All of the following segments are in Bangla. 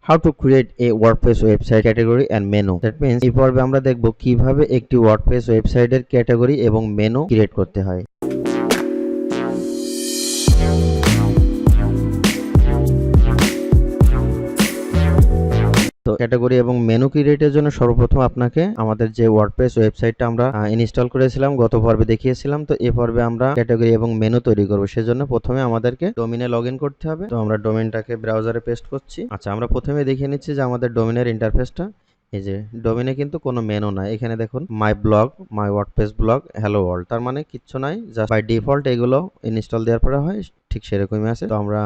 How to create a WordPress website category and menu. That means এই পর্বে আমরা দেখব কিভাবে একটি WordPress ওয়েবসাইটের ক্যাটাগরি এবং মেনু ক্রিয়েট করতে হয়। তো ক্যাটাগরি এবং মেনু ক্রিয়েটের জন্য সর্বপ্রথম আপনাকে আমাদের যে ওয়ার্ডপ্রেস ওয়েবসাইটটা আমরা ইনস্টল করেছিলাম, গত পর্বে দেখিয়েছিলাম, তো এই পর্বে আমরা ক্যাটাগরি এবং মেনু তৈরি করব। সেজন্য প্রথমে আমাদেরকে ডোমেইনে লগইন করতে হবে। তো আমরা ডোমেইনটাকে ব্রাউজারে পেস্ট করছি। আচ্ছা, আমরা প্রথমে দেখিয়ে নিচ্ছি যে আমাদের ডোমেইনের ইন্টারফেসটা। এই যে ডোমেইনে কিন্তু কোনো মেনু নাই। এখানে দেখুন my blog, my WordPress blog, hello world, তার মানে কিচ্ছু নাই, জাস্ট বাই ডিফল্ট এগুলো ইনস্টল দেওয়ার পরে হয় ঠিক সেরকমই আছে। তো আমরা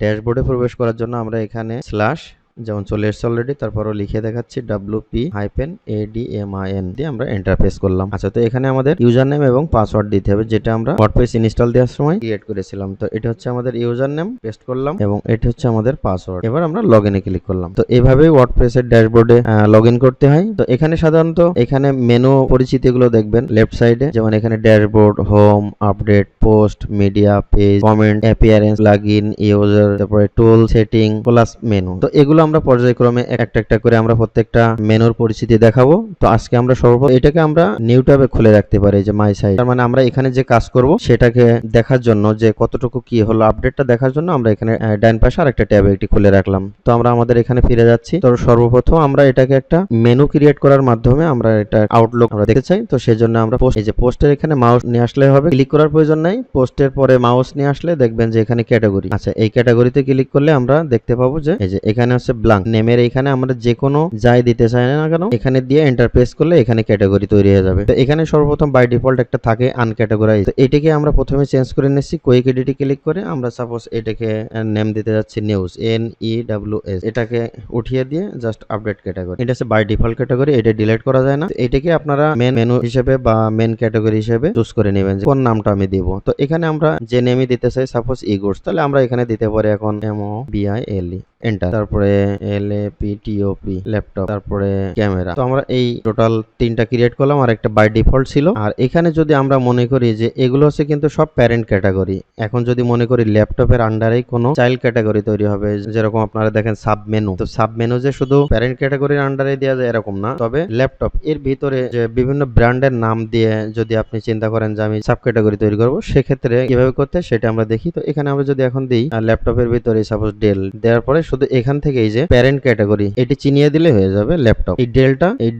ড্যাশবোর্ডে প্রবেশ করার জন্য আমরা এখানে স্ল্যাশ যেমন চলে এসছে অলরেডি, তারপরও লিখে দেখাচ্ছি WP-ADMIN দিয়ে আমরা এন্টার প্রেস করলাম। আচ্ছা, তো এখানে আমাদের ইউজার নেম এবং পাসওয়ার্ড দিতে হবে, যেটা আমরা ওয়ার্ডপ্রেস ইনস্টল দেওয়ার সময় ক্রিয়েট করেছিলাম। তো এটা হচ্ছে আমাদের ইউজার নেম, পেস্ট করলাম, এবং এটা হচ্ছে আমাদের পাসওয়ার্ড। এবার আমরা লগইনে ক্লিক করলাম। তো এভাবেই ওয়ার্ডপ্রেসের ড্যাশবোর্ডে লগইন করতে হয়। তো এখানে সাধারণত এখানে মেনু পরিচিতিগুলো দেখবেন লেফট সাইডে, যেমন এখানে dashboard, home, update, post, media, page, comment, appearance, plugin, user, তারপরে টুল, সেটিং, প্লাস মেনু। তো এগুলো আমরা পর্যায়ক্রমে একটা একটা করে আমরা প্রত্যেকটা মেনুর পরিচিতি দেখাবো। তো আজকে আমরা সর্বপ্রথম এটাকে আমরা নিউ ট্যাবে খুলে রাখতে পারি, যে মাই সাইট, তার মানে আমরা এখানে যে কাজ করব সেটাকে দেখার জন্য, যে কতটুকু কি হলো আপডেটটা দেখার জন্য আমরা এখানে ডান পাশে আরেকটা ট্যাবে একটি খুলে রাখলাম। তো আমরা আমাদের এখানে ফিরে যাচ্ছি। তো সর্বপ্রথম আমরা এটাকে একটা মেনু ক্রিয়েট করার মাধ্যমে আমরা এটা আউটলুক আমরা দেখতে চাই। তো সেজন্য আমরা এই যে পোস্টের এখানে মাউস নিয়ে আসলে হবে, ক্লিক করার প্রয়োজন নাই। পোস্টের পরে মাউস নিয়ে আসলে দেখবেন যে এখানে ক্যাটাগরি। আচ্ছা, এই ক্যাটাগরিতে ক্লিক করলে আমরা দেখতে পাবো যে এই যে এখানে হচ্ছে ব্ল্যাঙ্ক নেমের, এখানে আমরা যে কোনো যাই দিতে চাই না কেন এখানে দিয়ে এন্টার প্রেস করলে এখানে ক্যাটাগরি তৈরি হয়ে যাবে। তো এখানে সর্বপ্রথম বাই ডিফল্ট একটা থাকে আনক্যাটাগরাইজ। তো এটাকে আমরা প্রথমে চেঞ্জ করে নিচ্ছি। কুইক এডিটে ক্লিক করে আমরা সাপোজ এটাকে নেম দিতে যাচ্ছি নিউজ, NEWS। এটাকে উঠিয়ে দিয়ে জাস্ট আপডেট ক্যাটাগরি। এটা হচ্ছে বাই ডিফল্ট ক্যাটাগরি, এটা ডিলিট করা যায় না। এটাকে আপনারা মেন মেনু হিসেবে বা মেন ক্যাটাগরি হিসেবে চুজ করে নেবেন যে কোন নামটা আমি দিব। তো এখানে আমরা যে নেমই দিতে চাই, সাপোজ ইগুডস, তাহলে আমরা এখানে দিতে পারি এখন MOBILE, এন্টার, তারপরে LAPTOP, ল্যাপটপ, তারপরে ক্যামেরা। তো আমরা এই টোটাল তিনটা ক্রিয়েট করলাম, আর একটা বাই ডিফল্ট ছিল। আর এখানে যদি আমরা মনে করি যে এগুলো হচ্ছে কিন্তু সব প্যারেন্ট ক্যাটাগরি, এখন যদি মনে করি ল্যাপটপের আন্ডারেই কোনো চাইল্ড ক্যাটাগরি তৈরি হবে, যেরকম আপনারা দেখেন সাব মেনু। তো সাব মেনু যে শুধু প্যারেন্ট ক্যাটাগরির আন্ডারে দেওয়া যায় এরকম না, তবে ল্যাপটপ এর ভিতরে যে বিভিন্ন ব্র্যান্ডের নাম দিয়ে যদি আপনি চিন্তা করেন যে আমি সাব ক্যাটাগরি তৈরি করবো, সেক্ষেত্রে কিভাবে করতে সেটা আমরা দেখি। তো এখানে আমরা যদি এখন দিই ল্যাপটপের ভিতরে সাপোজ ডেল দেওয়ার পরে শুধু এখান থেকে এই যে প্যারেন্ট ক্যাটাগরি এটি চিনিয়ে দিলে হয়ে যাবে ল্যাপটপ। এই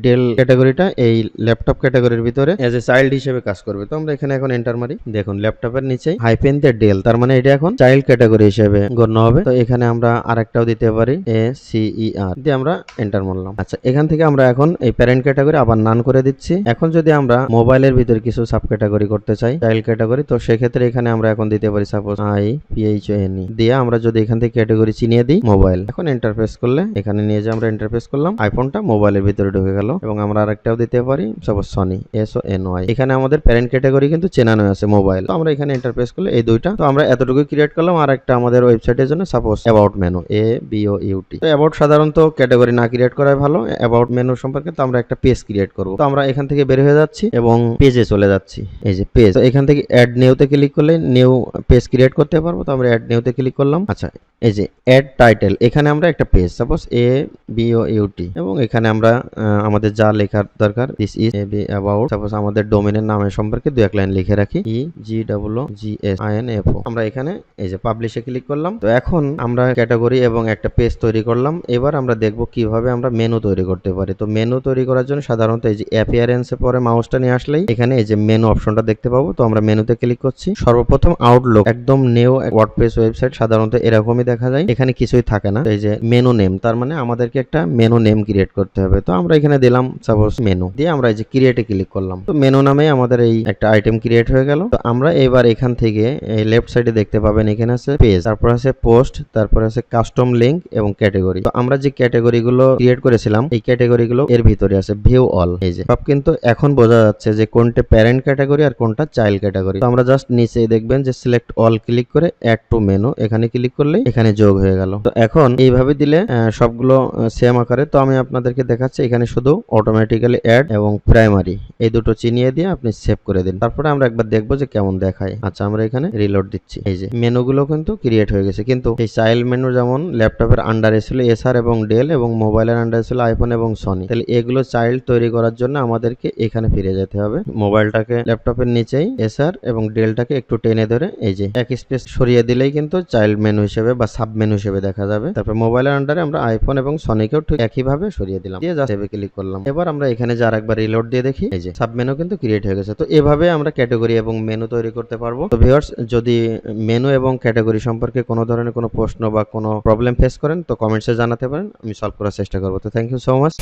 ডেল ক্যাটাগরিটা এই ল্যাপটপ ক্যাটাগরির ভিতরে এজ এ চাইল্ড হিসেবে কাজ করবে। তো আমরা এখানে এখন এন্টার মারি, দেখুন ল্যাপটপের নিচে হাইপেন দিয়ে ডেল, তার মানে এটা এখন চাইল্ড ক্যাটাগরি হিসেবে গণ্য হবে। তো এখানে আমরা আরেকটাও দিতে পারি ACER দিয়ে আমরা এন্টার মারলাম। আচ্ছা, এখান থেকে আমরা এখন এই প্যারেন্ট ক্যাটাগরি আবার নান করে দিচ্ছি। এখন যদি আমরা মোবাইলের ভিতরে কিছু সাব ক্যাটাগরি করতে চাই চাইল্ড ক্যাটাগরি, তো সেক্ষেত্রে এখানে আমরা এখন দিতে পারি সাপোজ IPHONE দিয়ে আমরা যদি এখান থেকে ক্যাটাগরি চিনিয়ে দিই মোবাইল। এখন এন্টার প্রেস করলে এখানে নিয়ে যে আমরা এন্টার প্রেস করলাম, আইফোনটা মোবাইলের ভিতরে ঢুকে গেল। এবং আমরা আরেকটাও দিতে পারি সাপোজ সনি, SONY। এখানে আমাদের প্যারেন্ট ক্যাটাগরি কিন্তু চেনানো আছে মোবাইল। তো আমরা এখানে এন্টার প্রেস করলে এই দুইটা। তো আমরা এতটুকু ক্রিয়েট করলাম। আর একটা আমাদের ওয়েবসাইটের জন্য সাপোজ অ্যাবাউট মেনু, ABOUT। তো অ্যাবাউট সাধারণত ক্যাটাগরি না ক্রিয়েট করাই ভালো। অ্যাবাউট মেনু সম্পর্কে তো আমরা একটা পেজ ক্রিয়েট করব। তো আমরা এখান থেকে বের হয়ে যাচ্ছি এবং পেজে চলে যাচ্ছি। এই যে পেজ, তো এখান থেকে অ্যাড নিউতে ক্লিক করলে নিউ পেজ ক্রিয়েট করতে পারবো। তো আমরা অ্যাড নিউতে ক্লিক করলাম। আচ্ছা, এই যে অ্যাড টাইটেল, এখানে আমরা একটা পেজ সাপোজ ABOUT, এবং এখানে আমরা আমাদের যা লেখার দরকার দিস ইজ অ্যাবাউট, সাপোজ আমাদের ডোমেনের নামের সম্পর্কে দু এক লাইন লিখে রাখি, EGGSINFO। আমরা এখানে এই যে পাবলিশে ক্লিক করলাম। তো এখন আমরা ক্যাটাগরি এবং একটা পেজ তৈরি করলাম। এবার আমরা দেখব কিভাবে আমরা মেনু তৈরি করতে পারি। তো মেনু তৈরি করার জন্য সাধারণত এই যে অ্যাপিয়ারেন্সে পরে মাউসটা নিয়ে আসলেই এখানে এই যে মেনু অপশনটা দেখতে পাবো। তো আমরা মেনুতে ক্লিক করছি। সর্বপ্রথম আউটলুক, একদম নিউ ওয়ার্ডপ্রেস ওয়েবসাইট সাধারণত এরকমই দেখা যায়, এখানে কিছুই থাকে না। এই যে মেনু নেম, তার মানে আমাদেরকে একটা মেনু নেম ক্রিয়েট করতে হবে। তো আমরা এখানে দিলাম সাপোজ মেনু দিয়ে আমরা এই যে ক্রিয়েটে ক্লিক করলাম। তো মেনু নামে আমাদের এই একটা আইটেম ক্রিয়েট হয়ে গেল। তো আমরা এবার এখান থেকে এই লেফট সাইডে দেখতে পাবেন এখানে আছে পেজ, তারপর আছে পোস্ট, তারপর আছে কাস্টম লিংক এবং ক্যাটাগরি। তো আমরা যে ক্যাটাগরি গুলো ক্রিয়েট করেছিলাম এই ক্যাটাগরি গুলো এর ভিতরে আছে ভিউ অল। এই যে সব কিন্তু এখন বোঝা যাচ্ছে যে কোনটা প্যারেন্ট ক্যাটাগরি আর কোনটা চাইল্ড ক্যাটাগরি। তো আমরা জাস্ট নিচে দেখবেন যে সিলেক্ট অল ক্লিক করে অ্যাড টু মেনু, এখানে ক্লিক করলে এখানে যোগ হয়ে গেল। তো এখন এইভাবে দিলে সবগুলো সেম আকারে। তো আমি আপনাদেরকে দেখাচ্ছি এখানে শুধু অটোমেটিক্যালি অ্যাড এবং প্রাইমারি এই দুটো চিনিয়ে দিয়ে আপনি সেভ করে দিন। তারপরে আমরা একবার দেখবো যে কেমন দেখায়। আচ্ছা, আমরা এখানে রিলোড দিচ্ছি। এই যে মেনুগুলো কিন্তু ক্রিয়েট হয়ে গেছে, কিন্তু এই চাইল্ড মেনু যেমন ল্যাপটপের আন্ডারে ছিল এসআর এবং ডেল এবং মোবাইলের আন্ডারে ছিল আইফোন এবং সনি, তাহলে এগুলো চাইল্ড তৈরি করার জন্য আমাদেরকে এখানে ফিরে যেতে হবে। মোবাইলটাকে ল্যাপটপের নিচেই এসআর এবং ডেলটাকে একটু টেনে ধরে এই যে এক স্পেস সরিয়ে দিলেই কিন্তু চাইল্ড মেনু হিসেবে বা সাব মেনু হিসেবে দেখা যাবে। তারপর মোবাইলের আন্ডারে আমরা আইফোন এবং সনিকেও ঠিক একইভাবে সরিয়ে দিলাম, দিয়ে জাস্ট সেভে ক্লিক করলাম। এবার আমরা এখানে যে আরেকবার রিলোড দিয়ে দেখি, এই যে সাব মেনু কিন্তু ক্রিয়েট হয়ে গেছে। তো এভাবে আমরা ক্যাটাগরি এবং মেনু তৈরি করতে পারবো। তো ভিউয়ার্স, যদি মেনু এবং ক্যাটাগরি সম্পর্কে কোনো ধরনের কোনো প্রশ্ন বা কোনো প্রবলেম ফেস করেন তো কমেন্টসে জানাতে পারেন, আমি সলভ করার চেষ্টা করবো। তো থ্যাংক ইউ সো মাচ।